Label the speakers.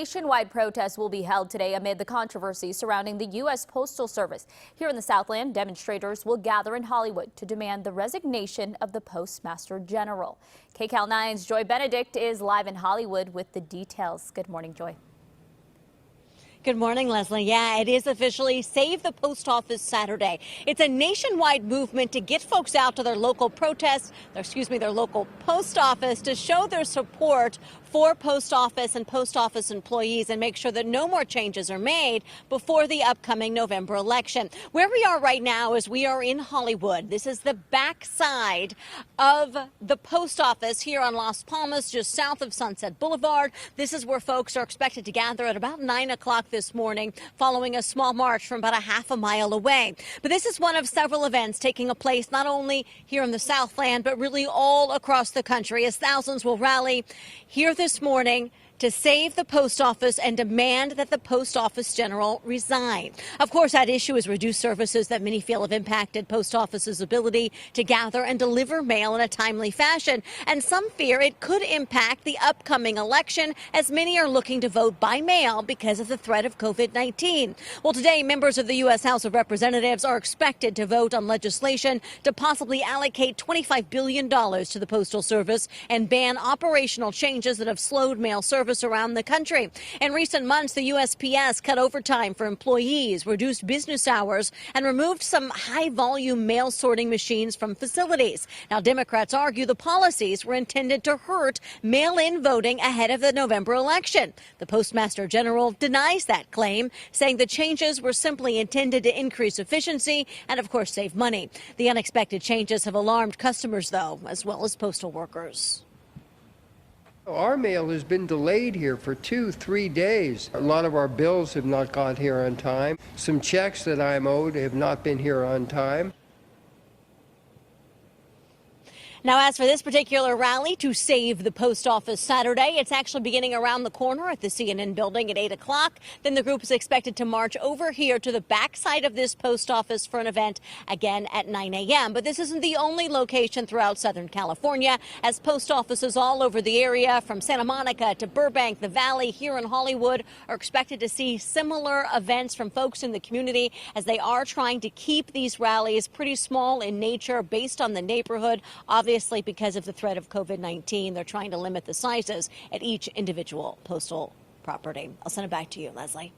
Speaker 1: Nationwide protests will be held today amid the controversy surrounding the U.S. Postal Service. Here in the Southland, demonstrators will gather in Hollywood to demand the resignation of the Postmaster General. KCAL 9's Joy Benedict is live in Hollywood with the details. Good morning, Joy.
Speaker 2: Good morning, Leslie. Yeah, it is officially Save the Post Office Saturday. It's a nationwide movement to get folks out to their local their local post office to show their support for post office and post office employees and make sure that no more changes are made before the upcoming November election. Where we are right now is we are in Hollywood. This is the backside of the post office here on Las Palmas, just south of Sunset Boulevard. This is where folks are expected to gather at about 9 o'clock this morning, following a small march from about a half a mile away. But this is one of several events taking place not only here in the Southland, but really all across the country, as thousands will rally here this morning to save the post office and demand that the post office general resign. Of course, that issue is reduced services that many feel have impacted post office's ability to gather and deliver mail in a timely fashion. And some fear it could impact the upcoming election, as many are looking to vote by mail because of the threat of COVID-19. Well, today, members of the U.S. House of Representatives are expected to vote on legislation to possibly allocate $25 billion to the Postal Service and ban operational changes that have slowed mail service around the country. In recent months, the USPS cut overtime for employees, reduced business hours, and removed some high-volume mail sorting machines from facilities. Now, Democrats argue the policies were intended to hurt mail-in voting ahead of the November election. The Postmaster General denies that claim, saying the changes were simply intended to increase efficiency and, of course, save money. The unexpected changes have alarmed customers, though, as well as postal workers.
Speaker 3: Our mail has been delayed here for 2-3 days. A lot of our bills have not got here on time. Some checks that I'm owed have not been here on time.
Speaker 2: Now, as for this particular rally to save the post office Saturday, it's actually beginning around the corner at the CNN building at 8 o'clock. Then the group is expected to march over here to the backside of this post office for an event again at 9 a.m. But this isn't the only location throughout Southern California, as post offices all over the area, from Santa Monica to Burbank, the Valley, here in Hollywood, are expected to see similar events from folks in the community, as they are trying to keep these rallies pretty small in nature based on the neighborhood. Obviously, because of the threat of COVID-19, they're trying to limit the sizes at each individual postal property. I'll send it back to you, Leslie.